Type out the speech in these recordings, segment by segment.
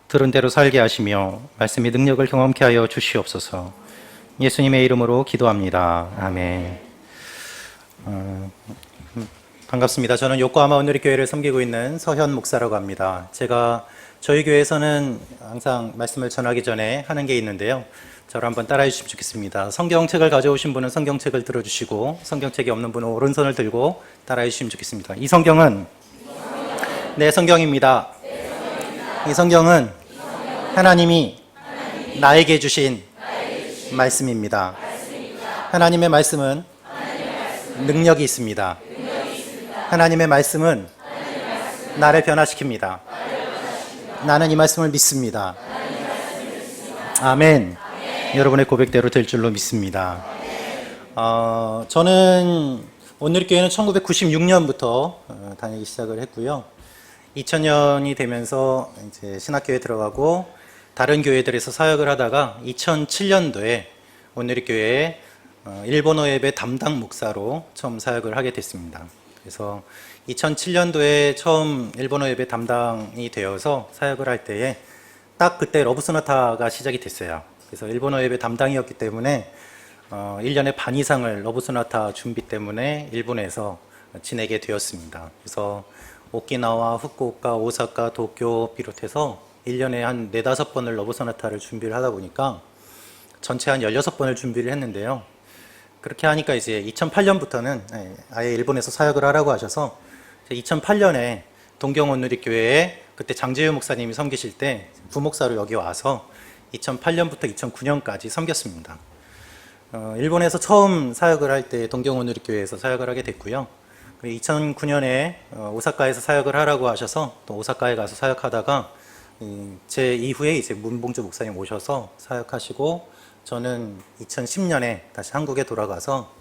들은 대로 살게 하시며 말씀의 능력을 경험케 하여 주시옵소서. 예수님의 이름으로 기도합니다. 아멘. 반갑습니다. 저는 요코하마 온누리교회를 섬기고 있는 서현 목사라고 합니다. 제가 저희 교회에서는 항상 말씀을 전하기 전에 하는 게 있는데요. 저를 한번 따라해 주시면 좋겠습니다. 성경책을 가져오신 분은 성경책을 들어주시고, 성경책이 없는 분은 오른손을 들고 따라해 주시면 좋겠습니다. 이 성경은 내 성경입니다. 이 성경은 하나님이 나에게 주신 말씀입니다. 하나님의 말씀은 능력이 있습니다. 하나님의 말씀은 나를 변화시킵니다. 나는 이 말씀을 믿습니다. 아멘. 여러분의 고백대로 될 줄로 믿습니다. 저는 온누리교회는 1996년부터 다니기 시작을 했고요. 2000년이 되면서 이제 신학교에 들어가고 다른 교회들에서 사역을 하다가 2007년도에 온누리교회에 일본어 예배 담당 목사로 처음 사역을 하게 됐습니다. 그래서 2007년도에 처음 일본어 예배 담당이 되어서 사역을 할 때에 딱 그때 러브 소나타가 시작이 됐어요. 그래서 일본어 예배 담당이었기 때문에 1년에 반 이상을 러브 소나타 준비 때문에 일본에서 지내게 되었습니다. 그래서 오키나와, 후쿠오카, 오사카, 도쿄 비롯해서 1년에 한 4, 5번을 러브 소나타를 준비를 하다 보니까 전체 한 16번을 준비를 했는데요. 그렇게 하니까 이제 2008년부터는 아예 일본에서 사역을 하라고 하셔서 2008년에 동경온누리교회에 그때 장재유 목사님이 섬기실 때 부목사로 여기 와서 2008년부터 2009년까지 섬겼습니다. 일본에서 처음 사역을 할 때 동경온누리교회에서 사역을 하게 됐고요. 2009년에 오사카에서 사역을 하라고 하셔서 또 오사카에 가서 사역하다가 제 이후에 이제 문봉주 목사님 오셔서 사역하시고, 저는 2010년에 다시 한국에 돌아가서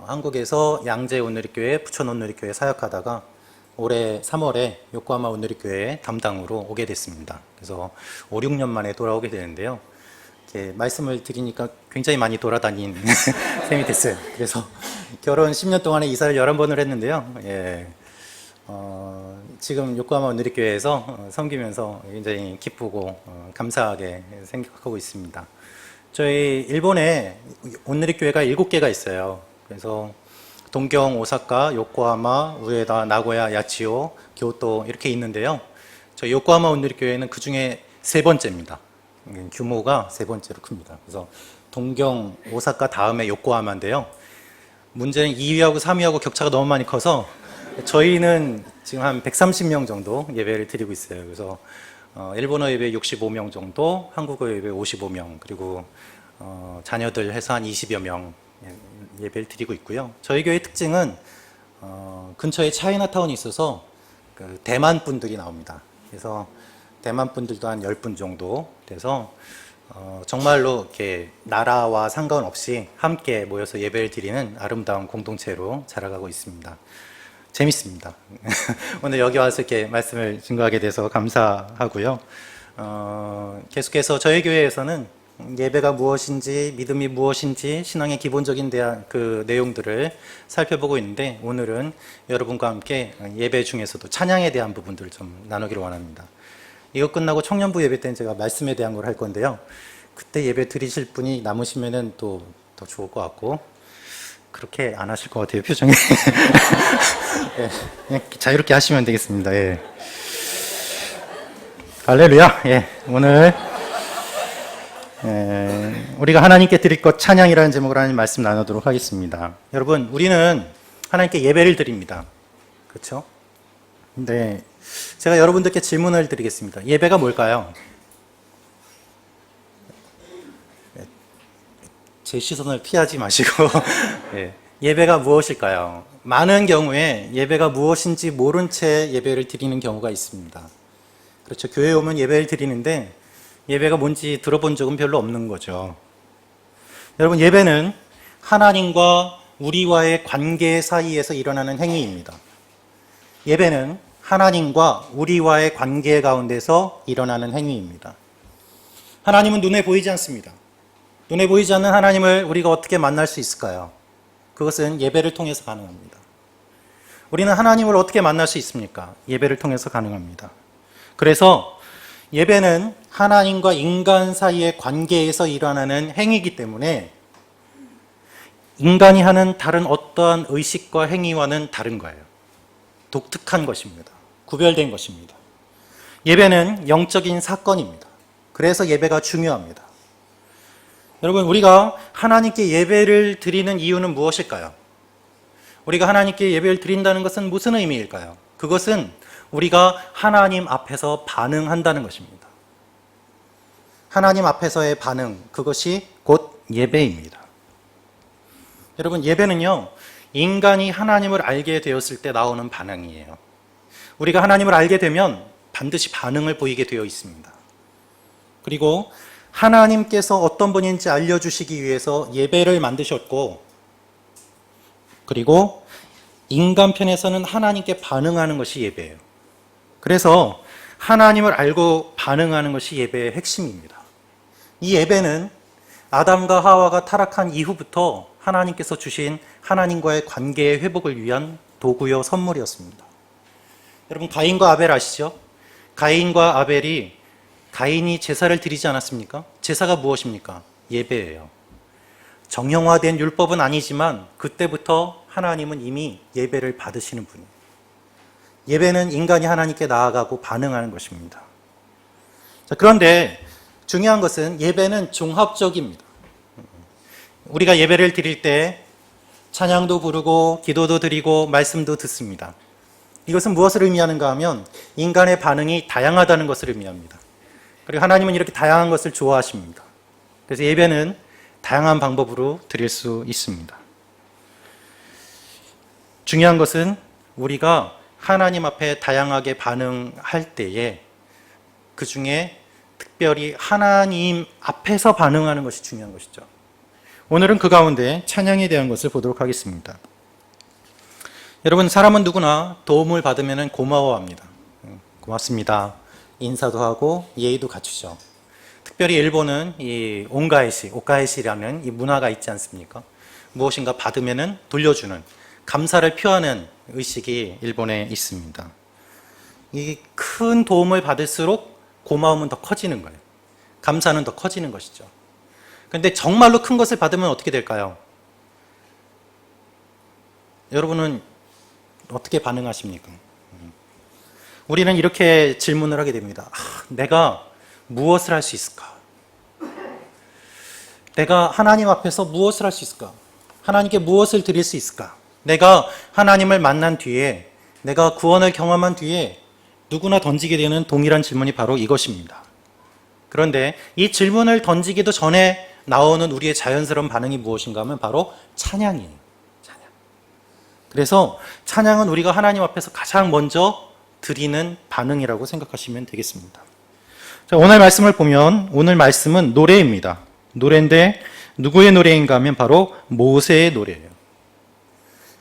한국에서 양재 온누리교회, 부천 온누리교회 사역하다가 올해 3월에 요코하마 온누리교회 담당으로 오게 됐습니다. 그래서 5, 6년 만에 돌아오게 되는데요. 이렇게 말씀을 드리니까 굉장히 많이 돌아다닌 셈이 됐어요. 그래서 결혼 10년 동안에 이사를 11번을 했는데요. 지금 요코하마 온누리교회에서 섬기면서 굉장히 기쁘고 감사하게 생각하고 있습니다. 저희 일본에 온누리교회가 7개가 있어요. 그래서 동경, 오사카, 요코하마, 우에다, 나고야, 야치오, 교토 이렇게 있는데요. 저희 요코하마 온누리교회는 그 중에 3번째입니다. 규모가 3번째로 큽니다. 그래서 동경, 오사카 다음에 요코하마인데요. 문제는 2위하고 3위하고 격차가 너무 많이 커서 저희는 지금 한 130명 정도 예배를 드리고 있어요. 그래서 일본어 예배 65명 정도, 한국어 예배 55명, 그리고 자녀들 해서 한 20여 명 예배를 드리고 있고요. 저희 교회 특징은 근처에 차이나타운이 있어서 그 대만 분들이 나옵니다. 그래서 대만 분들도 한 10분 정도 돼서 정말로 이렇게 나라와 상관없이 함께 모여서 예배를 드리는 아름다운 공동체로 자라가고 있습니다. 재밌습니다. 오늘 여기 와서 이렇게 말씀을 증거하게 돼서 감사하고요. 계속해서 저희 교회에서는 예배가 무엇인지, 믿음이 무엇인지, 신앙의 기본적인 그 내용들을 살펴보고 있는데, 오늘은 여러분과 함께 예배 중에서도 찬양에 대한 부분들을 좀 나누기를 원합니다. 이거 끝나고 청년부 예배 때는 제가 말씀에 대한 걸 할 건데요. 그때 예배 드리실 분이 남으시면은 또 더 좋을 것 같고, 그렇게 안 하실 것 같아요, 표정이. 예, 그냥 자유롭게 하시면 되겠습니다. 예. 할렐루야. 예, 오늘 우리가 하나님께 드릴 것 찬양이라는 제목으로 하나님 말씀 나누도록 하겠습니다. 여러분, 우리는 하나님께 예배를 드립니다. 그렇죠? 근데 제가 여러분들께 질문을 드리겠습니다. 예배가 뭘까요? 제 시선을 피하지 마시고 예. 예배가 무엇일까요? 많은 경우에 예배가 무엇인지 모른 채 예배를 드리는 경우가 있습니다. 그렇죠. 교회에 오면 예배를 드리는데 예배가 뭔지 들어본 적은 별로 없는 거죠. 여러분, 예배는 하나님과 우리와의 관계 사이에서 일어나는 행위입니다. 예배는 하나님과 우리와의 관계 가운데서 일어나는 행위입니다. 하나님은 눈에 보이지 않습니다. 눈에 보이지 않는 하나님을 우리가 어떻게 만날 수 있을까요? 그것은 예배를 통해서 가능합니다. 우리는 하나님을 어떻게 만날 수 있습니까? 예배를 통해서 가능합니다. 그래서 예배는 하나님과 인간 사이의 관계에서 일어나는 행위이기 때문에 인간이 하는 다른 어떠한 의식과 행위와는 다른 거예요. 독특한 것입니다. 구별된 것입니다. 예배는 영적인 사건입니다. 그래서 예배가 중요합니다. 여러분, 우리가 하나님께 예배를 드리는 이유는 무엇일까요? 우리가 하나님께 예배를 드린다는 것은 무슨 의미일까요? 그것은 우리가 하나님 앞에서 반응한다는 것입니다. 하나님 앞에서의 반응, 그것이 곧 예배입니다. 여러분, 예배는요, 인간이 하나님을 알게 되었을 때 나오는 반응이에요. 우리가 하나님을 알게 되면 반드시 반응을 보이게 되어 있습니다. 그리고 하나님께서 어떤 분인지 알려주시기 위해서 예배를 만드셨고, 그리고 인간 편에서는 하나님께 반응하는 것이 예배예요. 그래서 하나님을 알고 반응하는 것이 예배의 핵심입니다. 이 예배는 아담과 하와가 타락한 이후부터 하나님께서 주신 하나님과의 관계의 회복을 위한 도구요 선물이었습니다. 여러분, 가인과 아벨 아시죠? 가인과 아벨이 가인이 제사를 드리지 않았습니까? 제사가 무엇입니까? 예배예요. 정형화된 율법은 아니지만 그때부터 하나님은 이미 예배를 받으시는 분이에요. 예배는 인간이 하나님께 나아가고 반응하는 것입니다. 자, 그런데 중요한 것은 예배는 종합적입니다. 우리가 예배를 드릴 때 찬양도 부르고 기도도 드리고 말씀도 듣습니다. 이것은 무엇을 의미하는가 하면 인간의 반응이 다양하다는 것을 의미합니다. 그리고 하나님은 이렇게 다양한 것을 좋아하십니다. 그래서 예배는 다양한 방법으로 드릴 수 있습니다. 중요한 것은 우리가 하나님 앞에 다양하게 반응할 때에 그 중에 특별히 하나님 앞에서 반응하는 것이 중요한 것이죠. 오늘은 그 가운데 찬양에 대한 것을 보도록 하겠습니다. 여러분, 사람은 누구나 도움을 받으면 고마워합니다. 고맙습니다. 인사도 하고 예의도 갖추죠. 특별히 일본은 이 오카에시라는 이 문화가 있지 않습니까? 무엇인가 받으면 돌려주는, 감사를 표하는 의식이 일본에 있습니다. 이 큰 도움을 받을수록 고마움은 더 커지는 거예요. 감사는 더 커지는 것이죠. 그런데 정말로 큰 것을 받으면 어떻게 될까요? 여러분은 어떻게 반응하십니까? 우리는 이렇게 질문을 하게 됩니다. 내가 무엇을 할 수 있을까? 내가 하나님 앞에서 무엇을 할 수 있을까? 하나님께 무엇을 드릴 수 있을까? 내가 하나님을 만난 뒤에, 내가 구원을 경험한 뒤에 누구나 던지게 되는 동일한 질문이 바로 이것입니다. 그런데 이 질문을 던지기도 전에 나오는 우리의 자연스러운 반응이 무엇인가 하면 바로 찬양이에요. 찬양. 그래서 찬양은 우리가 하나님 앞에서 가장 먼저 드리는 반응이라고 생각하시면 되겠습니다. 자, 오늘 말씀을 보면 오늘 말씀은 노래입니다. 노래인데 누구의 노래인가 하면 바로 모세의 노래예요.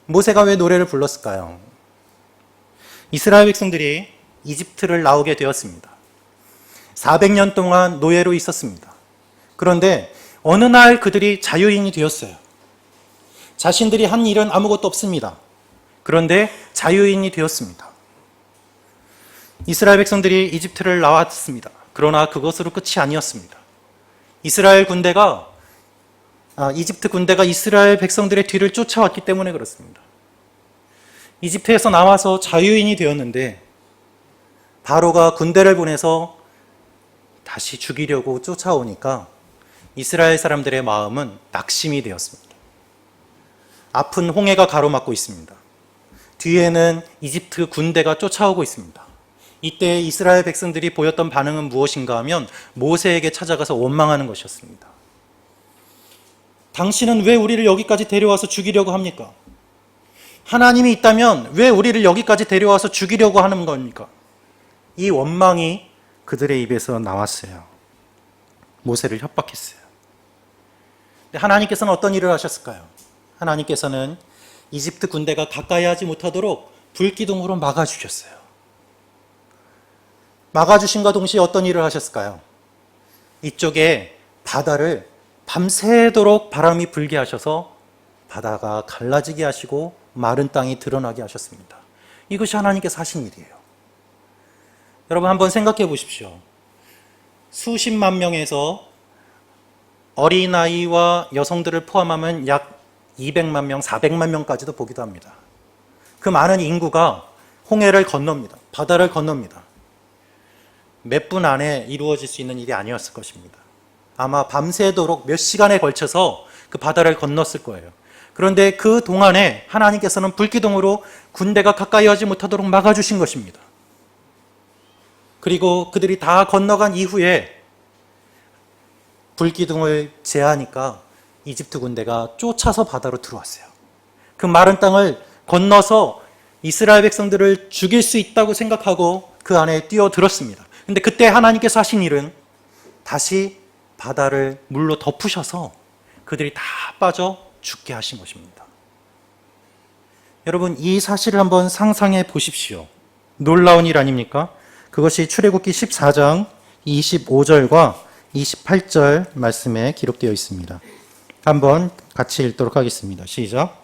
모세가 왜 노래를 불렀을까요? 이스라엘 백성들이 이집트를 나오게 되었습니다. 400년 동안 노예로 있었습니다. 그런데 어느 날 그들이 자유인이 되었어요. 자신들이 한 일은 아무것도 없습니다. 그런데 자유인이 되었습니다. 이스라엘 백성들이 이집트를 나왔습니다. 그러나 그것으로 끝이 아니었습니다. 이집트 군대가 이스라엘 백성들의 뒤를 쫓아왔기 때문에 그렇습니다. 이집트에서 나와서 자유인이 되었는데 바로가 군대를 보내서 다시 죽이려고 쫓아오니까 이스라엘 사람들의 마음은 낙심이 되었습니다. 앞은 홍해가 가로막고 있습니다. 뒤에는 이집트 군대가 쫓아오고 있습니다. 이때 이스라엘 백성들이 보였던 반응은 무엇인가 하면 모세에게 찾아가서 원망하는 것이었습니다. 당신은 왜 우리를 여기까지 데려와서 죽이려고 합니까? 하나님이 있다면 왜 우리를 여기까지 데려와서 죽이려고 하는 겁니까? 이 원망이 그들의 입에서 나왔어요. 모세를 협박했어요. 하나님께서는 어떤 일을 하셨을까요? 하나님께서는 이집트 군대가 가까이 하지 못하도록 불기둥으로 막아주셨어요. 막아주신과 동시에 어떤 일을 하셨을까요? 이쪽에 바다를 밤새도록 바람이 불게 하셔서 바다가 갈라지게 하시고 마른 땅이 드러나게 하셨습니다. 이것이 하나님께서 하신 일이에요. 여러분, 한번 생각해 보십시오. 수십만 명에서 어린아이와 여성들을 포함하면 약 200만 명, 400만 명까지도 보기도 합니다. 그 많은 인구가 홍해를 건넙니다. 바다를 건넙니다. 몇 분 안에 이루어질 수 있는 일이 아니었을 것입니다. 아마 밤새도록 몇 시간에 걸쳐서 그 바다를 건넜을 거예요. 그런데 그 동안에 하나님께서는 불기둥으로 군대가 가까이 하지 못하도록 막아주신 것입니다. 그리고 그들이 다 건너간 이후에 불기둥을 제하니까 이집트 군대가 쫓아서 바다로 들어왔어요. 그 마른 땅을 건너서 이스라엘 백성들을 죽일 수 있다고 생각하고 그 안에 뛰어들었습니다. 근데 그때 하나님께서 하신 일은 다시 바다를 물로 덮으셔서 그들이 다 빠져 죽게 하신 것입니다. 여러분, 이 사실을 한번 상상해 보십시오. 놀라운 일 아닙니까? 그것이 출애굽기 14장 25절과 28절 말씀에 기록되어 있습니다. 한번 같이 읽도록 하겠습니다. 시작.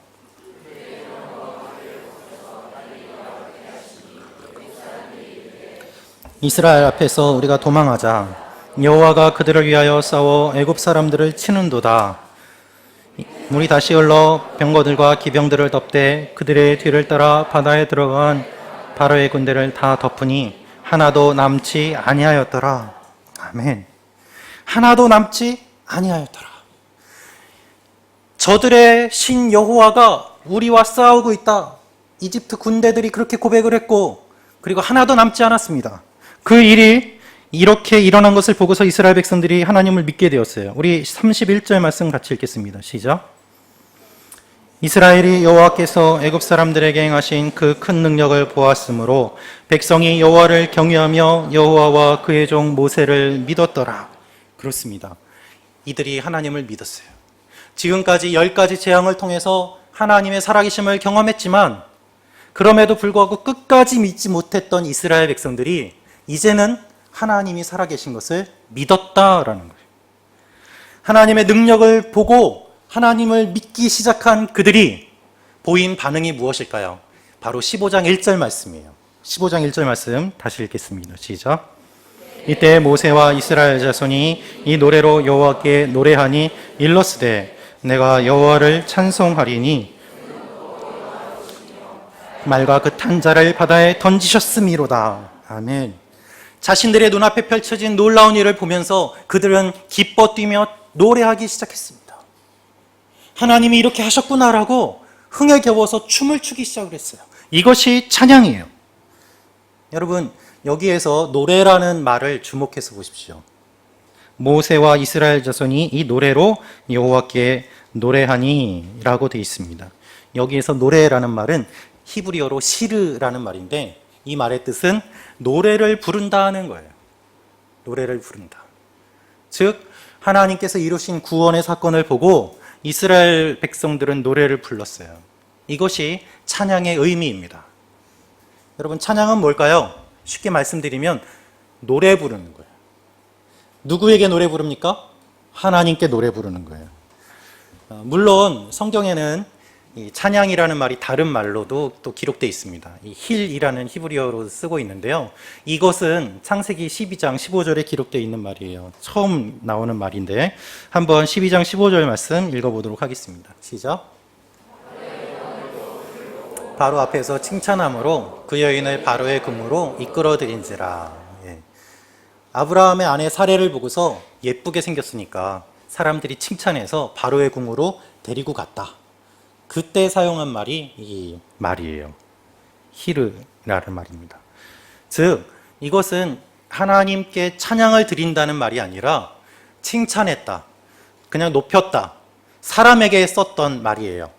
이스라엘 앞에서 우리가 도망하자. 여호와가 그들을 위하여 싸워 애굽 사람들을 치는도다. 물이 다시 흘러 병거들과 기병들을 덮되 그들의 뒤를 따라 바다에 들어간 바로의 군대를 다 덮으니 하나도 남지 아니하였더라. 아멘. 하나도 남지 아니하였더라. 저들의 신 여호와가 우리와 싸우고 있다. 이집트 군대들이 그렇게 고백을 했고, 그리고 하나도 남지 않았습니다. 그 일이 이렇게 일어난 것을 보고서 이스라엘 백성들이 하나님을 믿게 되었어요. 우리 31절 말씀 같이 읽겠습니다. 시작. 이스라엘이 여호와께서 애굽 사람들에게 행하신 그 큰 능력을 보았으므로 백성이 여호와를 경외하며 여호와와 그의 종 모세를 믿었더라. 그렇습니다. 이들이 하나님을 믿었어요. 지금까지 10가지 재앙을 통해서 하나님의 살아계심을 경험했지만 그럼에도 불구하고 끝까지 믿지 못했던 이스라엘 백성들이 이제는 하나님이 살아계신 것을 믿었다라는 거예요. 하나님의 능력을 보고 하나님을 믿기 시작한 그들이 보인 반응이 무엇일까요? 바로 15장 1절 말씀이에요. 15장 1절 말씀 다시 읽겠습니다. 시작. 이때 모세와 이스라엘 자손이 이 노래로 여호와께 노래하니 일러스되 내가 여호와를 찬송하리니 말과 그 탄자를 바다에 던지셨음이로다. 아멘. 자신들의 눈앞에 펼쳐진 놀라운 일을 보면서 그들은 기뻐 뛰며 노래하기 시작했습니다. 하나님이 이렇게 하셨구나라고 흥에 겨워서 춤을 추기 시작을 했어요. 이것이 찬양이에요. 여러분, 여기에서 노래라는 말을 주목해서 보십시오. 모세와 이스라엘 자손이 이 노래로 여호와께 노래하니 라고 되어 있습니다. 여기에서 노래라는 말은 히브리어로 시르라는 말인데 이 말의 뜻은 노래를 부른다는 거예요. 노래를 부른다. 즉 하나님께서 이루신 구원의 사건을 보고 이스라엘 백성들은 노래를 불렀어요. 이것이 찬양의 의미입니다. 여러분, 찬양은 뭘까요? 쉽게 말씀드리면 노래 부르는 거예요. 누구에게 노래 부릅니까? 하나님께 노래 부르는 거예요. 물론 성경에는 이 찬양이라는 말이 다른 말로도 또 기록되어 있습니다. 이 힐이라는 히브리어로 쓰고 있는데요. 이것은 창세기 12장 15절에 기록되어 있는 말이에요. 처음 나오는 말인데 한번 12장 15절 말씀 읽어보도록 하겠습니다. 시작. 바로 앞에서 칭찬함으로 그 여인을 바로의 궁으로 이끌어들인지라. 예. 아브라함의 아내 사레를 보고서 예쁘게 생겼으니까 사람들이 칭찬해서 바로의 궁으로 데리고 갔다. 그때 사용한 말이 이 말이에요. 히르라는 말입니다. 즉 이것은 하나님께 찬양을 드린다는 말이 아니라 칭찬했다, 그냥 높였다, 사람에게 썼던 말이에요.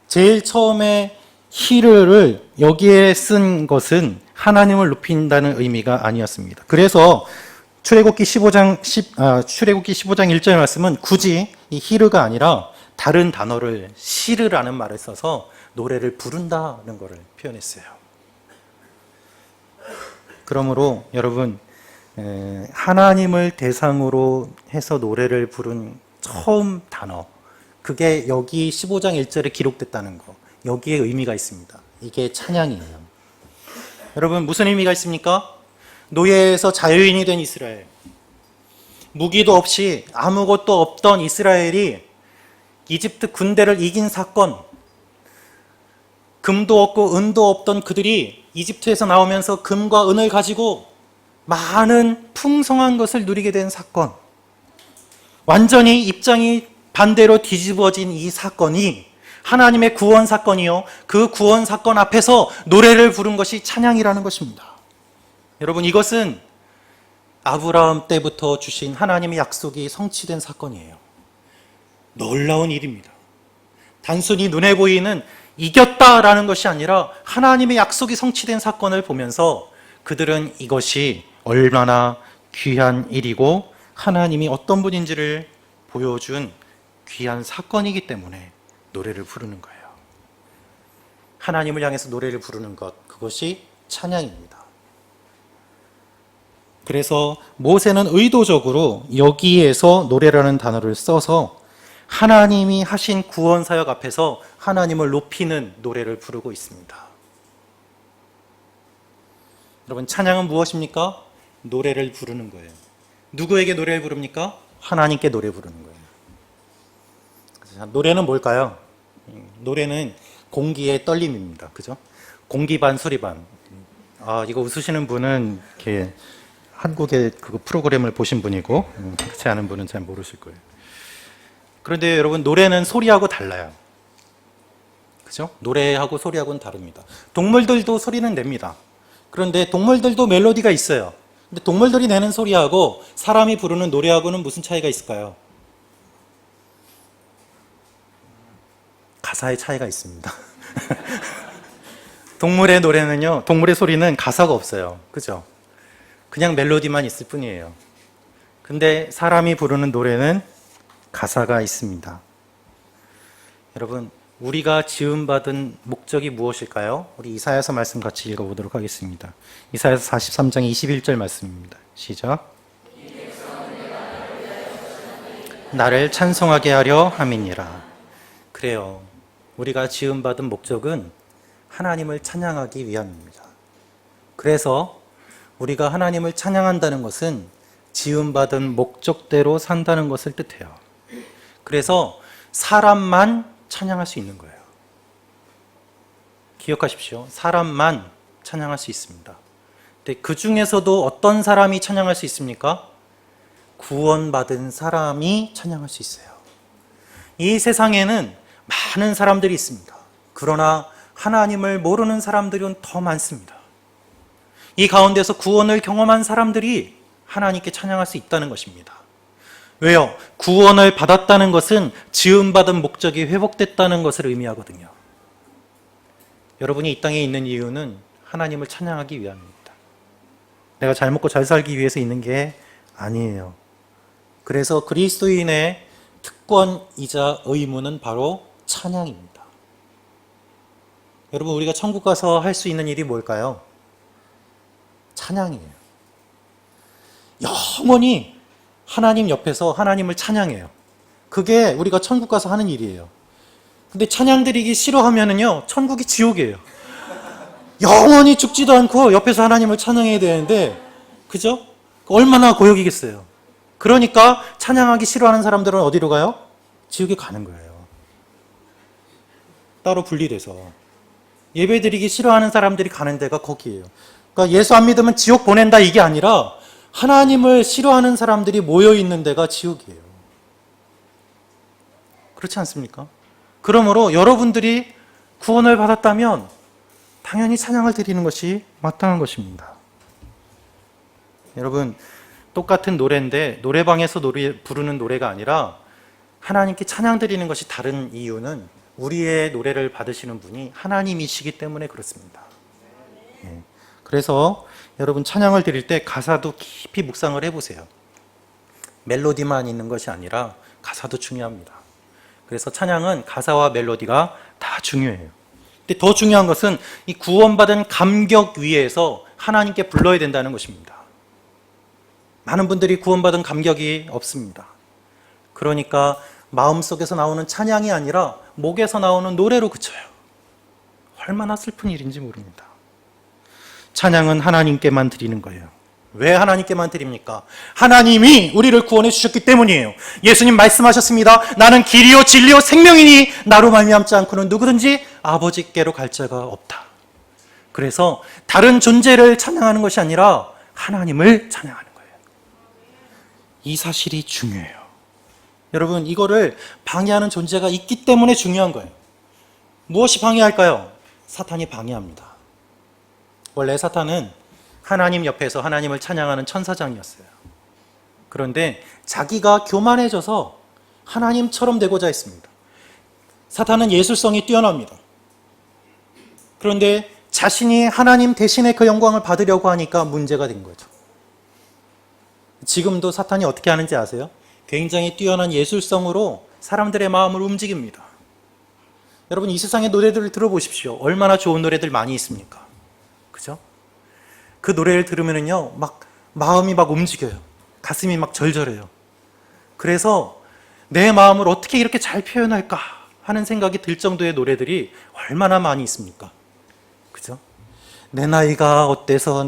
제일 처음에 히르를 여기에 쓴 것은 하나님을 높인다는 의미가 아니었습니다. 그래서 출애굽기 15장 1절 말씀은 굳이 이 히르가 아니라 다른 단어를 시르라는 말을 써서 노래를 부른다는 것을 표현했어요. 그러므로 여러분, 하나님을 대상으로 해서 노래를 부른 처음 단어, 그게 여기 15장 1절에 기록됐다는 거, 여기에 의미가 있습니다. 이게 찬양이에요. 여러분, 무슨 의미가 있습니까? 노예에서 자유인이 된 이스라엘, 무기도 없이 아무것도 없던 이스라엘이 이집트 군대를 이긴 사건, 금도 없고 은도 없던 그들이 이집트에서 나오면서 금과 은을 가지고 많은 풍성한 것을 누리게 된 사건, 완전히 입장이 반대로 뒤집어진 이 사건이 하나님의 구원 사건이요, 그 구원 사건 앞에서 노래를 부른 것이 찬양이라는 것입니다. 여러분, 이것은 아브라함 때부터 주신 하나님의 약속이 성취된 사건이에요. 놀라운 일입니다. 단순히 눈에 보이는 이겼다라는 것이 아니라 하나님의 약속이 성취된 사건을 보면서 그들은 이것이 얼마나 귀한 일이고 하나님이 어떤 분인지를 보여준 귀한 사건이기 때문에 노래를 부르는 거예요. 하나님을 향해서 노래를 부르는 것, 그것이 찬양입니다. 그래서 모세는 의도적으로 여기에서 노래라는 단어를 써서 하나님이 하신 구원 사역 앞에서 하나님을 높이는 노래를 부르고 있습니다. 여러분, 찬양은 무엇입니까? 노래를 부르는 거예요. 누구에게 노래를 부릅니까? 하나님께 노래 부르는 거예요. 노래는 뭘까요? 노래는 공기의 떨림입니다. 그죠? 공기 반 소리 반. 이거 웃으시는 분은 이렇게 한국의 그 프로그램을 보신 분이고, 그렇지 않은 분은 잘 모르실 거예요. 그런데 여러분, 노래는 소리하고 달라요. 그죠? 노래하고 소리하고는 다릅니다. 동물들도 소리는 냅니다. 그런데 동물들도 멜로디가 있어요. 근데 동물들이 내는 소리하고 사람이 부르는 노래하고는 무슨 차이가 있을까요? 가사의 차이가 있습니다. 동물의 노래는요, 동물의 소리는 가사가 없어요. 그죠? 그냥 멜로디만 있을 뿐이에요. 근데 사람이 부르는 노래는 가사가 있습니다. 여러분, 우리가 지음받은 목적이 무엇일까요? 우리 이사야서 말씀 같이 읽어보도록 하겠습니다. 이사야서 43장 21절 말씀입니다. 시작. 나를 찬송하게 하려 함이니라. 그래요. 우리가 지음받은 목적은 하나님을 찬양하기 위함입니다. 그래서 우리가 하나님을 찬양한다는 것은 지음받은 목적대로 산다는 것을 뜻해요. 그래서 사람만 찬양할 수 있는 거예요. 기억하십시오. 사람만 찬양할 수 있습니다. 근데 그 중에서도 어떤 사람이 찬양할 수 있습니까? 구원받은 사람이 찬양할 수 있어요. 이 세상에는 많은 사람들이 있습니다. 그러나 하나님을 모르는 사람들은 더 많습니다. 이 가운데서 구원을 경험한 사람들이 하나님께 찬양할 수 있다는 것입니다. 왜요? 구원을 받았다는 것은 지음받은 목적이 회복됐다는 것을 의미하거든요. 여러분이 이 땅에 있는 이유는 하나님을 찬양하기 위함입니다. 내가 잘 먹고 잘 살기 위해서 있는 게 아니에요. 그래서 그리스도인의 특권이자 의무는 바로 찬양입니다. 여러분, 우리가 천국 가서 할 수 있는 일이 뭘까요? 찬양이에요. 영원히 하나님 옆에서 하나님을 찬양해요. 그게 우리가 천국 가서 하는 일이에요. 근데 찬양 드리기 싫어하면은요, 천국이 지옥이에요. 영원히 죽지도 않고 옆에서 하나님을 찬양해야 되는데, 그죠? 얼마나 고역이겠어요. 그러니까 찬양하기 싫어하는 사람들은 어디로 가요? 지옥에 가는 거예요. 따로 분리돼서. 예배 드리기 싫어하는 사람들이 가는 데가 거기예요. 그러니까 예수 안 믿으면 지옥 보낸다 이게 아니라 하나님을 싫어하는 사람들이 모여있는 데가 지옥이에요. 그렇지 않습니까? 그러므로 여러분들이 구원을 받았다면 당연히 찬양을 드리는 것이 마땅한 것입니다. 여러분, 똑같은 노래인데 노래방에서 부르는 노래가 아니라 하나님께 찬양 드리는 것이 다른 이유는 우리의 노래를 받으시는 분이 하나님이시기 때문에 그렇습니다. 그래서 여러분, 찬양을 드릴 때 가사도 깊이 묵상을 해보세요. 멜로디만 있는 것이 아니라 가사도 중요합니다. 그래서 찬양은 가사와 멜로디가 다 중요해요. 근데 더 중요한 것은 이 구원받은 감격 위에서 하나님께 불러야 된다는 것입니다. 많은 분들이 구원받은 감격이 없습니다. 그러니까 마음속에서 나오는 찬양이 아니라 목에서 나오는 노래로 그쳐요. 얼마나 슬픈 일인지 모릅니다. 찬양은 하나님께만 드리는 거예요. 왜 하나님께만 드립니까? 하나님이 우리를 구원해 주셨기 때문이에요. 예수님 말씀하셨습니다. 나는 길이요 진리요 생명이니 나로 말미암지 않고는 누구든지 아버지께로 갈 자가 없다. 그래서 다른 존재를 찬양하는 것이 아니라 하나님을 찬양하는 거예요. 이 사실이 중요해요. 여러분, 이거를 방해하는 존재가 있기 때문에 중요한 거예요. 무엇이 방해할까요? 사탄이 방해합니다. 원래 사탄은 하나님 옆에서 하나님을 찬양하는 천사장이었어요. 그런데 자기가 교만해져서 하나님처럼 되고자 했습니다. 사탄은 예술성이 뛰어납니다. 그런데 자신이 하나님 대신에 그 영광을 받으려고 하니까 문제가 된 거죠. 지금도 사탄이 어떻게 하는지 아세요? 굉장히 뛰어난 예술성으로 사람들의 마음을 움직입니다. 여러분, 이 세상의 노래들을 들어보십시오. 얼마나 좋은 노래들 많이 있습니까? 그죠? 그 노래를 들으면요, 마음이 움직여요. 가슴이 절절해요. 그래서 내 마음을 어떻게 이렇게 잘 표현할까 하는 생각이 들 정도의 노래들이 얼마나 많이 있습니까? 그죠? 내 나이가 어때서,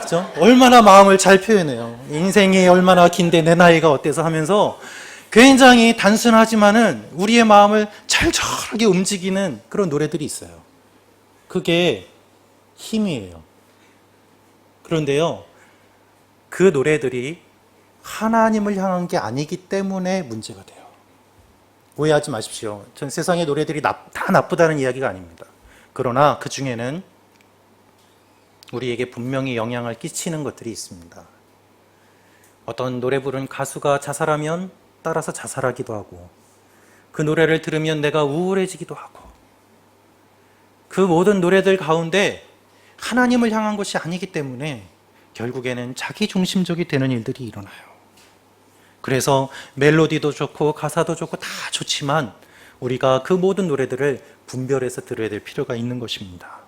그죠? 얼마나 마음을 잘 표현해요. 인생이 얼마나 긴데 내 나이가 어때서 하면서 굉장히 단순하지만은 우리의 마음을 절절하게 움직이는 그런 노래들이 있어요. 그게 힘이에요. 그런데요, 그 노래들이 하나님을 향한 게 아니기 때문에 문제가 돼요. 오해하지 마십시오. 전 세상의 노래들이 다 나쁘다는 이야기가 아닙니다. 그러나 그 중에는 우리에게 분명히 영향을 끼치는 것들이 있습니다. 어떤 노래 부른 가수가 자살하면 따라서 자살하기도 하고, 그 노래를 들으면 내가 우울해지기도 하고, 그 모든 노래들 가운데 하나님을 향한 것이 아니기 때문에 결국에는 자기중심적이 되는 일들이 일어나요. 그래서 멜로디도 좋고 가사도 좋고 다 좋지만 우리가 그 모든 노래들을 분별해서 들어야 될 필요가 있는 것입니다.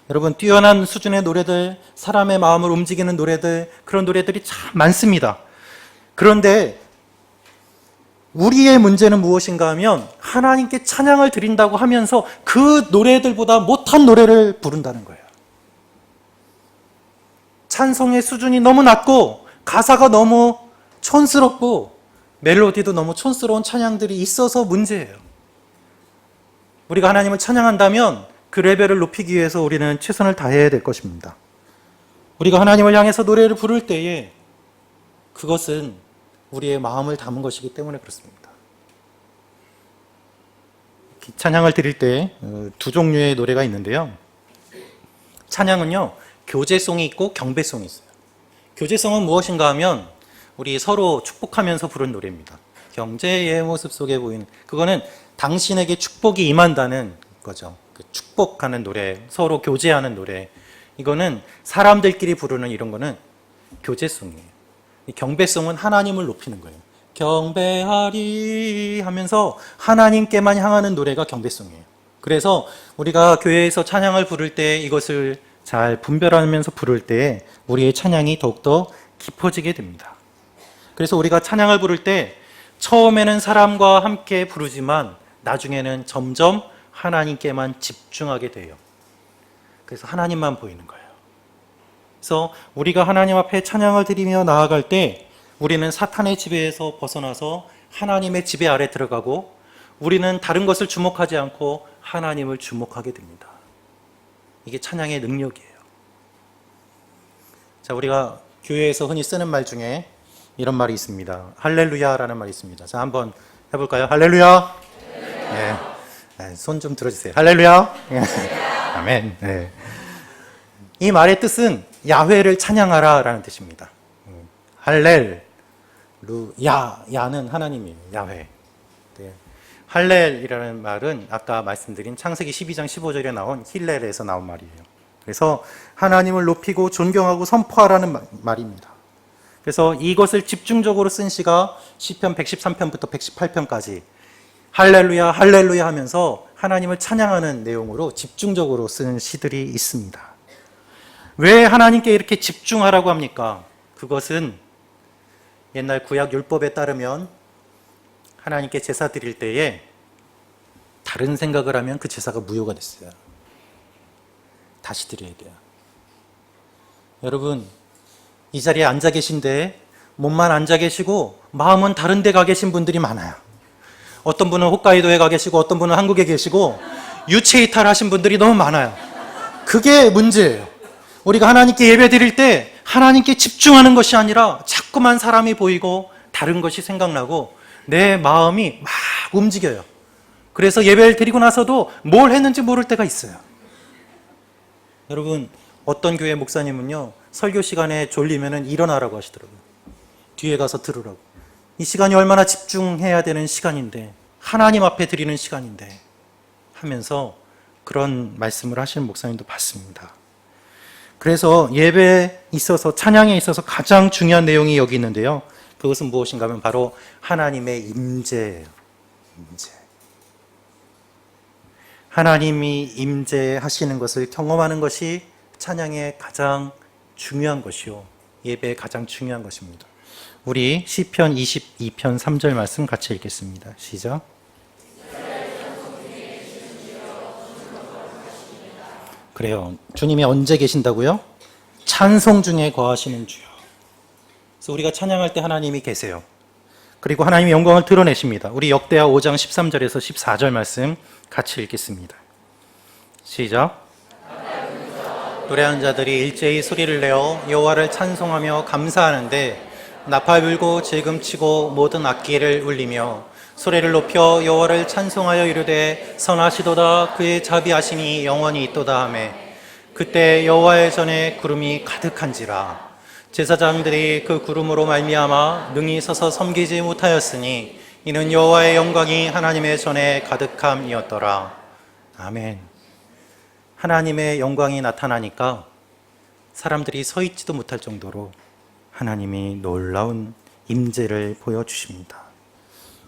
여러분, 뛰어난 수준의 노래들, 사람의 마음을 움직이는 노래들, 그런 노래들이 참 많습니다. 그런데 우리의 문제는 무엇인가 하면 하나님께 찬양을 드린다고 하면서 그 노래들보다 못한 노래를 부른다는 거예요. 찬송의 수준이 너무 낮고 가사가 너무 촌스럽고 멜로디도 너무 촌스러운 찬양들이 있어서 문제예요. 우리가 하나님을 찬양한다면 그 레벨을 높이기 위해서 우리는 최선을 다해야 될 것입니다. 우리가 하나님을 향해서 노래를 부를 때에 그것은 우리의 마음을 담은 것이기 때문에 그렇습니다. 찬양을 드릴 때 두 종류의 노래가 있는데요. 찬양은요, 교제송이 있고 경배송이 있어요. 교제송은 무엇인가 하면 우리 서로 축복하면서 부른 노래입니다. 경제의 모습 속에 보이는, 그거는 당신에게 축복이 임한다는 거죠. 그 축복하는 노래, 서로 교제하는 노래. 이거는 사람들끼리 부르는 이런 거는 교제송이에요. 경배송은 하나님을 높이는 거예요. 경배하리 하면서 하나님께만 향하는 노래가 경배송이에요. 그래서 우리가 교회에서 찬양을 부를 때 이것을 잘 분별하면서 부를 때 우리의 찬양이 더욱더 깊어지게 됩니다. 그래서 우리가 찬양을 부를 때 처음에는 사람과 함께 부르지만 나중에는 점점 하나님께만 집중하게 돼요. 그래서 하나님만 보이는 거예요. 그래서 우리가 하나님 앞에 찬양을 드리며 나아갈 때 우리는 사탄의 지배에서 벗어나서 하나님의 지배 아래 들어가고 우리는 다른 것을 주목하지 않고 하나님을 주목하게 됩니다. 이게 찬양의 능력이에요. 자, 우리가 교회에서 흔히 쓰는 말 중에 이런 말이 있습니다. 할렐루야라는 말이 있습니다. 자, 한번 해볼까요? 할렐루야. 네. 손 좀 들어주세요. 할렐루야. 아멘. 네. 이 말의 뜻은 야훼를 찬양하라라는 뜻입니다. 할렐루야, 야는 하나님이에요. 야훼. 네. 할렐이라는 말은 아까 말씀드린 창세기 12장 15절에 나온 힐렐에서 나온 말이에요. 그래서 하나님을 높이고 존경하고 선포하라는 말입니다. 그래서 이것을 집중적으로 쓴 시가 시편 113편부터 118편까지 할렐루야 할렐루야 하면서 하나님을 찬양하는 내용으로 집중적으로 쓴 시들이 있습니다. 왜 하나님께 이렇게 집중하라고 합니까? 그것은 옛날 구약 율법에 따르면 하나님께 제사 드릴 때에 다른 생각을 하면 그 제사가 무효가 됐어요. 다시 드려야 돼요. 여러분, 이 자리에 앉아 계신데 몸만 앉아 계시고 마음은 다른 데 가 계신 분들이 많아요. 어떤 분은 홋카이도에 가 계시고 어떤 분은 한국에 계시고 유체 이탈하신 분들이 너무 많아요. 그게 문제예요. 우리가 하나님께 예배 드릴 때 하나님께 집중하는 것이 아니라 자꾸만 사람이 보이고 다른 것이 생각나고 내 마음이 막 움직여요. 그래서 예배를 드리고 나서도 뭘 했는지 모를 때가 있어요. 여러분, 어떤 교회 목사님은요, 설교 시간에 졸리면 일어나라고 하시더라고요. 뒤에 가서 들으라고. 이 시간이 얼마나 집중해야 되는 시간인데, 하나님 앞에 드리는 시간인데 하면서 그런 말씀을 하시는 목사님도 봤습니다. 그래서 예배에 있어서, 찬양에 있어서 가장 중요한 내용이 여기 있는데요. 그것은 무엇인가 하면 바로 하나님의 임재예요. 임재. 하나님이 임재하시는 것을 경험하는 것이 찬양의 가장 중요한 것이요, 예배의 가장 중요한 것입니다. 우리 시편 22편 3절 말씀 같이 읽겠습니다. 시작. 그래요. 주님이 언제 계신다고요? 찬송 중에 거하시는 주요. 그래서 우리가 찬양할 때 하나님이 계세요. 그리고 하나님의 영광을 드러내십니다. 우리 역대하 5장 13절에서 14절 말씀 같이 읽겠습니다. 시작. 노래하는 자들이 일제히 소리를 내어 여호와를 찬송하며 감사하는데 나팔 불고 질금치고 모든 악기를 울리며 소리를 높여 여호와를 찬송하여 이르되 선하시도다 그의 자비하심이 영원히 있도다 하매 그때 여호와의 전에 구름이 가득한지라 제사장들이 그 구름으로 말미암아 능히 서서 섬기지 못하였으니 이는 여호와의 영광이 하나님의 전에 가득함이었더라. 아멘. 하나님의 영광이 나타나니까 사람들이 서 있지도 못할 정도로 하나님이 놀라운 임재를 보여주십니다.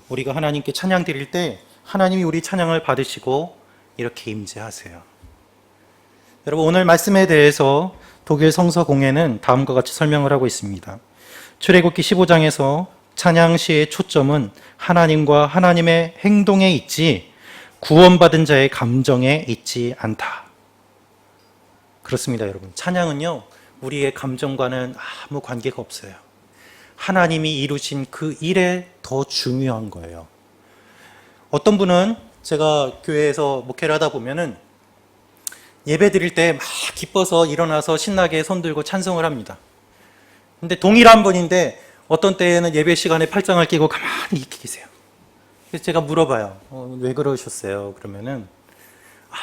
우리가 하나님께 찬양 드릴 때 하나님이 우리 찬양을 받으시고 이렇게 임재하세요. 여러분, 오늘 말씀에 대해서 독일 성서 공예는 다음과 같이 설명을 하고 있습니다. 출애굽기 15장에서 찬양 시의 초점은 하나님과 하나님의 행동에 있지 구원받은 자의 감정에 있지 않다. 그렇습니다, 여러분. 찬양은요, 우리의 감정과는 아무 관계가 없어요. 하나님이 이루신 그 일에 더 중요한 거예요. 어떤 분은 제가 교회에서 목회를 하다 보면은 예배 드릴 때 막 기뻐서 일어나서 신나게 손들고 찬송을 합니다. 근데 동일한 분인데 어떤 때에는 예배 시간에 팔짱을 끼고 가만히 이렇게 계세요. 그래서 제가 물어봐요. 왜 그러셨어요? 그러면은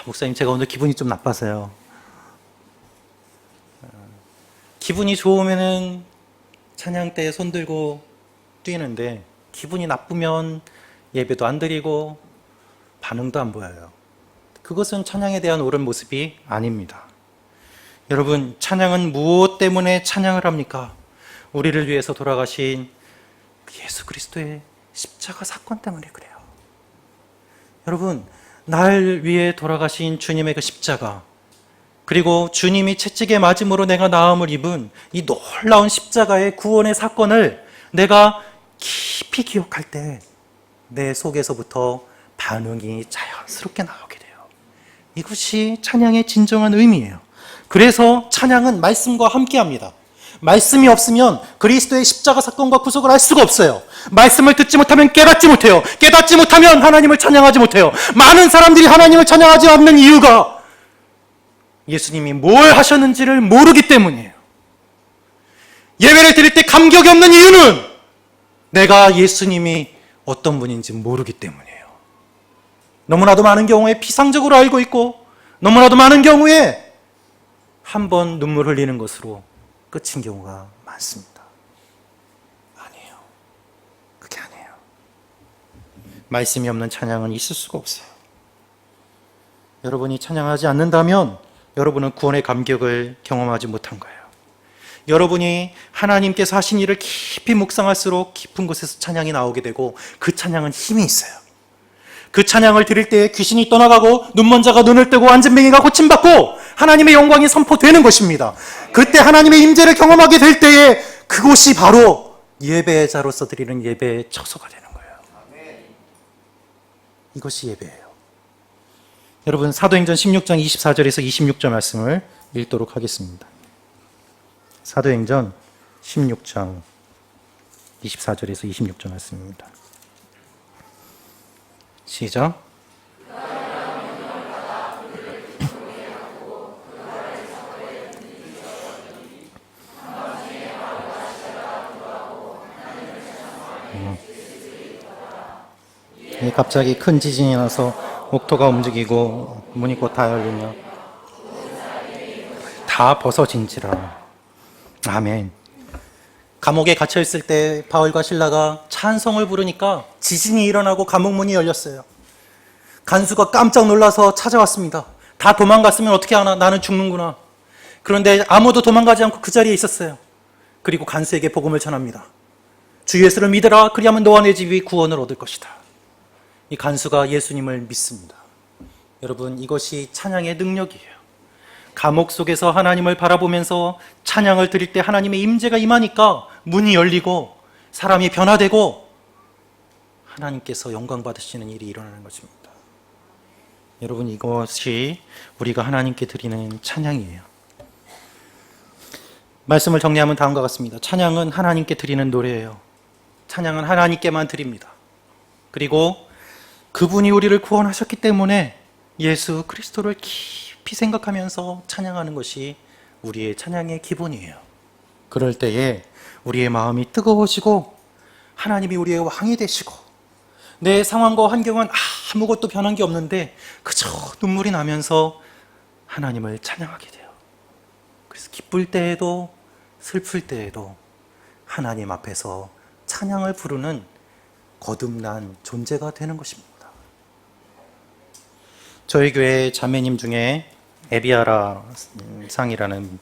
목사님, 제가 오늘 기분이 좀 나빠서요. 기분이 좋으면은 찬양 때 손들고 뛰는데 기분이 나쁘면 예배도 안 드리고 반응도 안 보여요. 그것은 찬양에 대한 옳은 모습이 아닙니다. 여러분, 찬양은 무엇 때문에 찬양을 합니까? 우리를 위해서 돌아가신 예수 그리스도의 십자가 사건 때문에 그래요. 여러분, 날 위해 돌아가신 주님의 그 십자가, 그리고 주님이 채찍에 맞음으로 내가 나음을 입은 이 놀라운 십자가의 구원의 사건을 내가 깊이 기억할 때 내 속에서부터 반응이 자연스럽게 나오게 돼요. 이것이 찬양의 진정한 의미예요. 그래서 찬양은 말씀과 함께합니다. 말씀이 없으면 그리스도의 십자가 사건과 구속을 알 수가 없어요. 말씀을 듣지 못하면 깨닫지 못해요. 깨닫지 못하면 하나님을 찬양하지 못해요. 많은 사람들이 하나님을 찬양하지 않는 이유가 예수님이 뭘 하셨는지를 모르기 때문이에요. 예배를 드릴 때 감격이 없는 이유는 내가 예수님이 어떤 분인지 모르기 때문이에요. 너무나도 많은 경우에 피상적으로 알고 있고 너무나도 많은 경우에 한 번 눈물 흘리는 것으로 끝인 경우가 많습니다. 아니에요. 그게 아니에요. 말씀이 없는 찬양은 있을 수가 없어요. 여러분이 찬양하지 않는다면 여러분은 구원의 감격을 경험하지 못한 거예요. 여러분이 하나님께서 하신 일을 깊이 묵상할수록 깊은 곳에서 찬양이 나오게 되고 그 찬양은 힘이 있어요. 그 찬양을 드릴 때 귀신이 떠나가고 눈먼 자가 눈을 뜨고 안진뱅이가 고침받고 하나님의 영광이 선포되는 것입니다. 그때 하나님의 임재를 경험하게 될 때에 그곳이 바로 예배자로서 드리는 예배의 처소가 되는 거예요. 이것이 예배예요. 여러분, 사도행전 16장 24절에서 26절 말씀을 읽도록 하겠습니다. 사도행전 16장 24절에서 26절 말씀입니다. 시작. 갑자기 큰 지진이 나서 옥토가 움직이고 문이 곧 다 열리며 다 벗어진지라. 아멘. 감옥에 갇혀 있을 때 바울과 실라가 찬송을 부르니까 지진이 일어나고 감옥 문이 열렸어요. 간수가 깜짝 놀라서 찾아왔습니다. 다 도망갔으면 어떻게 하나? 나는 죽는구나. 그런데 아무도 도망가지 않고 그 자리에 있었어요. 그리고 간수에게 복음을 전합니다. 주 예수를 믿으라. 그리하면 너와 내 집이 구원을 얻을 것이다. 이 간수가 예수님을 믿습니다. 여러분, 이것이 찬양의 능력이에요. 감옥 속에서 하나님을 바라보면서 찬양을 드릴 때 하나님의 임재가 임하니까 문이 열리고 사람이 변화되고 하나님께서 영광 받으시는 일이 일어나는 것입니다. 여러분, 이것이 우리가 하나님께 드리는 찬양이에요. 말씀을 정리하면 다음과 같습니다. 찬양은 하나님께 드리는 노래예요. 찬양은 하나님께만 드립니다. 그리고 그분이 우리를 구원하셨기 때문에 예수 그리스도를 깊이 생각하면서 찬양하는 것이 우리의 찬양의 기본이에요. 그럴 때에 우리의 마음이 뜨거워지고 하나님이 우리의 왕이 되시고 내 상황과 환경은 아무것도 변한 게 없는데 그저 눈물이 나면서 하나님을 찬양하게 돼요. 그래서 기쁠 때에도 슬플 때에도 하나님 앞에서 찬양을 부르는 거듭난 존재가 되는 것입니다. 저희 교회 자매님 중에 에비아라 상이라는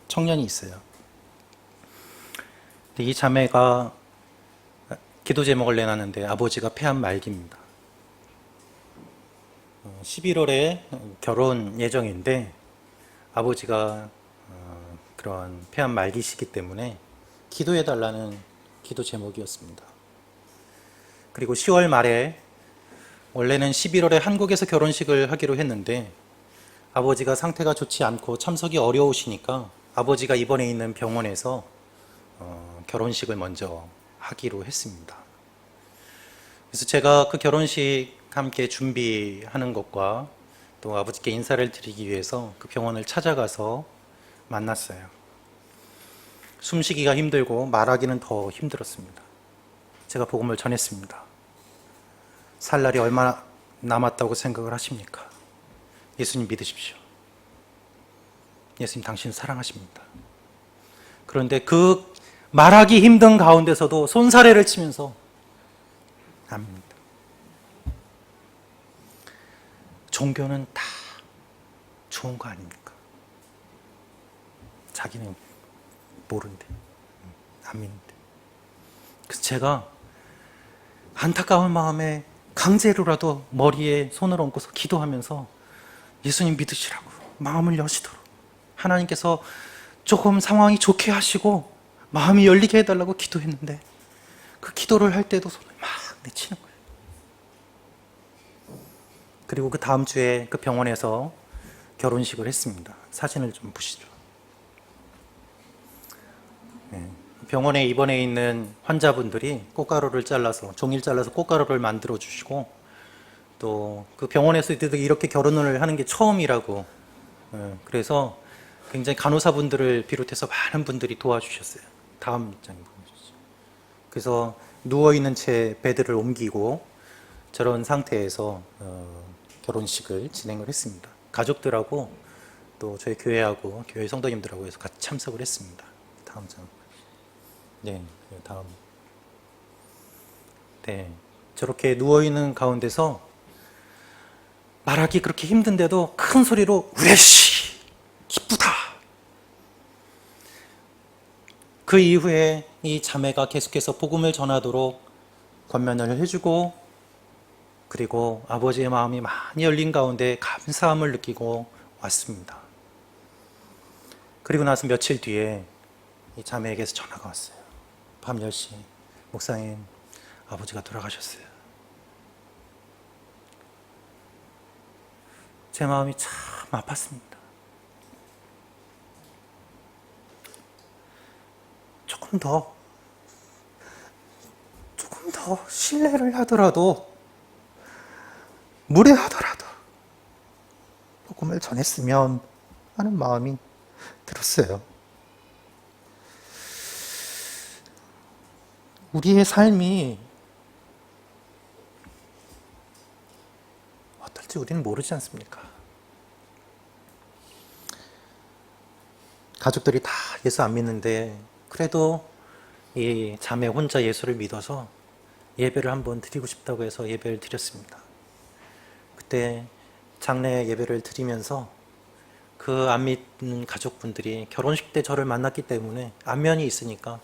청년이 있어요. 이 자매가 기도 제목을 내놨는데 아버지가 폐암 말기입니다. 11월에 결혼 예정인데 아버지가 그런 폐암 말기시기 때문에 기도해달라는 기도 제목이었습니다. 그리고 10월 말에 원래는 11월에 한국에서 결혼식을 하기로 했는데 아버지가 상태가 좋지 않고 참석이 어려우시니까 아버지가 입원해 있는 병원에서 결혼식을 먼저 하기로 했습니다. 그래서 제가 그 결혼식 함께 준비하는 것과 또 아버지께 인사를 드리기 위해서 그 병원을 찾아가서 만났어요. 숨쉬기가 힘들고 말하기는 더 힘들었습니다. 제가 복음을 전했습니다. 살 날이 얼마나 남았다고 생각을 하십니까? 예수님 믿으십시오. 예수님 당신 사랑하십니다. 그런데 그 말하기 힘든 가운데서도 손사래를 치면서 압니다. 종교는 다 좋은 거 아닙니까? 자기는 모른대. 안 믿는데. 그래서 제가 안타까운 마음에 강제로라도 머리에 손을 얹고서 기도하면서 예수님 믿으시라고 마음을 여시도록 하나님께서 조금 상황이 좋게 하시고 마음이 열리게 해달라고 기도했는데 그 기도를 할 때도 손을 막 내치는 거예요. 그리고 그 다음 주에 그 병원에서 결혼식을 했습니다. 사진을 좀 보시죠. 네. 병원에 입원해 있는 환자분들이 꽃가루를 잘라서 종이를 잘라서 꽃가루를 만들어 주시고 또 그 병원에서 이렇게 결혼을 하는 게 처음이라고 그래서 굉장히 간호사분들을 비롯해서 많은 분들이 도와주셨어요. 다음 장에 보여주시죠. 그래서 누워있는 채 베드를 옮기고 저런 상태에서 결혼식을 진행을 했습니다. 가족들하고 또 저희 교회하고 교회 성도님들하고 해서 같이 참석을 했습니다. 다음 장. 네, 다음. 네, 저렇게 누워있는 가운데서 말하기 그렇게 힘든데도 큰 소리로 우레시 기쁘다. 그 이후에 이 자매가 계속해서 복음을 전하도록 권면을 해주고 그리고 아버지의 마음이 많이 열린 가운데 감사함을 느끼고 왔습니다. 그리고 나서 며칠 뒤에 이 자매에게서 전화가 왔어요. 밤 10시 목사님 아버지가 돌아가셨어요. 제 마음이 참 아팠습니다. 조금 더 신뢰를 하더라도, 무례하더라도 복음을 전했으면 하는 마음이 들었어요. 우리의 삶이 어떨지 우리는 모르지 않습니까? 가족들이 다 예수 안 믿는데 그래도 이 자매 혼자 예수를 믿어서 예배를 한번 드리고 싶다고 해서 예배를 드렸습니다. 그때 장례 예배를 드리면서 그 안 믿는 가족분들이 결혼식 때 저를 만났기 때문에 안면이 있으니까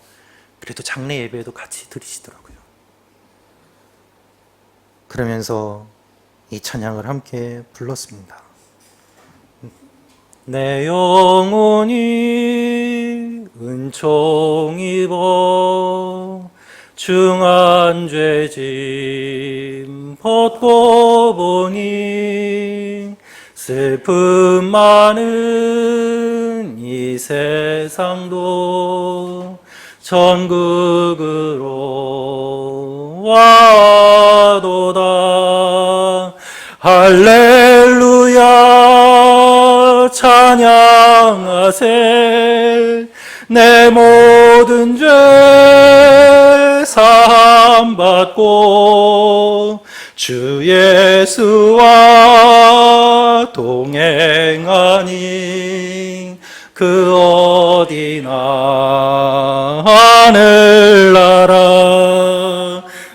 그래도 장례 예배도 같이 드리시더라고요. 그러면서 이 찬양을 함께 불렀습니다. 내 영혼이 은총 입어 중한 죄짐 벗고 보니 슬픔 많은 이 세상도 천국으로 와도다. 할렐루야 찬양하세. 내 모든 죄 사함받고 주 예수와 동행하니 그 어디나 하늘나라.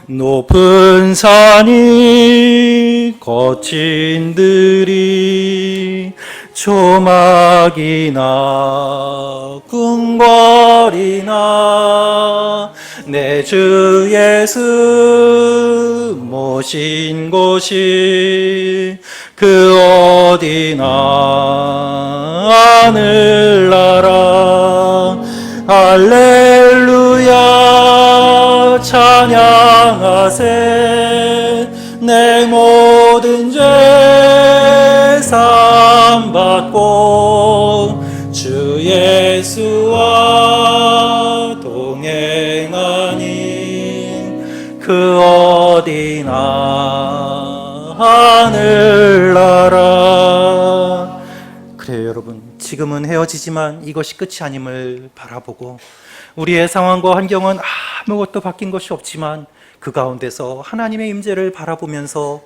높은 산이 거친 들이 조막이나 궁궐이나 내 주 예수 모신 곳이 그 어디나 하늘나라. 할렐루야 찬양하세. 내 모든 죄 사함받고 주 예수와 동행하니 그 어디나 하늘나라. 그래요 여러분, 지금은 헤어지지만 이것이 끝이 아님을 바라보고 우리의 상황과 환경은 아무것도 바뀐 것이 없지만 그 가운데서 하나님의 임재를 바라보면서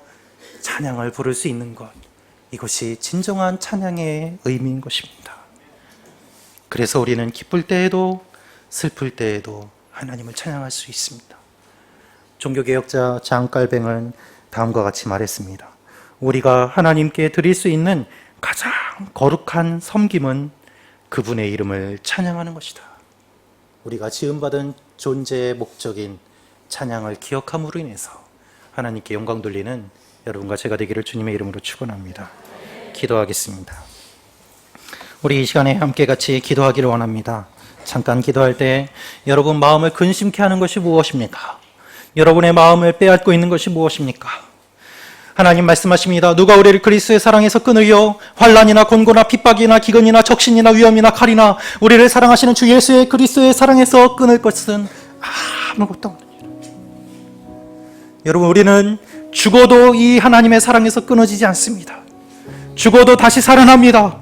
찬양을 부를 수 있는 것, 이것이 진정한 찬양의 의미인 것입니다. 그래서 우리는 기쁠 때에도 슬플 때에도 하나님을 찬양할 수 있습니다. 종교개혁자 장 깔뱅은 다음과 같이 말했습니다. 우리가 하나님께 드릴 수 있는 가장 거룩한 섬김은 그분의 이름을 찬양하는 것이다. 우리가 지음받은 존재의 목적인 찬양을 기억함으로 인해서 하나님께 영광 돌리는 여러분과 제가 되기를 주님의 이름으로 축원합니다. 기도하겠습니다. 우리 이 시간에 함께 같이 기도하기를 원합니다. 잠깐 기도할 때 여러분 마음을 근심케 하는 것이 무엇입니까? 여러분의 마음을 빼앗고 있는 것이 무엇입니까? 하나님 말씀하십니다. 누가 우리를 그리스도의 사랑에서 끊으려 환난이나 곤고나 핍박이나 기근이나 적신이나 위험이나 칼이나 우리를 사랑하시는 주 예수의 그리스도의 사랑에서 끊을 것은 아무것도 없느니라. 여러분, 우리는 죽어도 이 하나님의 사랑에서 끊어지지 않습니다. 죽어도 다시 살아납니다.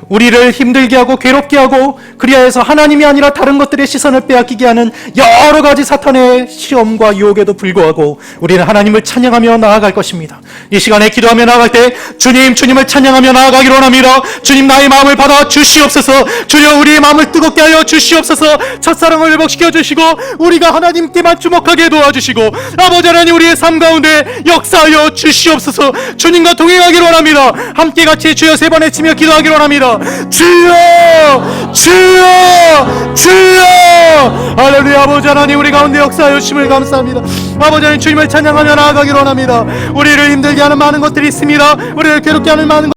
우리를 힘들게 하고 괴롭게 하고 그리하여서 하나님이 아니라 다른 것들의 시선을 빼앗기게 하는 여러 가지 사탄의 시험과 유혹에도 불구하고 우리는 하나님을 찬양하며 나아갈 것입니다. 이 시간에 기도하며 나아갈 때 주님을 찬양하며 나아가기로 원합니다. 주님, 나의 마음을 받아 주시옵소서. 주여, 우리의 마음을 뜨겁게 하여 주시옵소서. 첫사랑을 회복시켜 주시고 우리가 하나님께만 주목하게 도와주시고 아버지 하나님, 우리의 삶 가운데 역사하여 주시옵소서. 주님과 동행하기로 원합니다. 함께 같이 주여 세 번 외치며 기도하기로 원합니다. 주여, 주여, 주여. 할렐루야. 아버지 하나님, 우리 가운데 역사하여 주심을 감사합니다. 아버지 하나님, 주님을 찬양하며 나아가기로 원합니다. 우리를 힘들게 하는 많은 것들이 있습니다. 우리를 괴롭게 하는 많은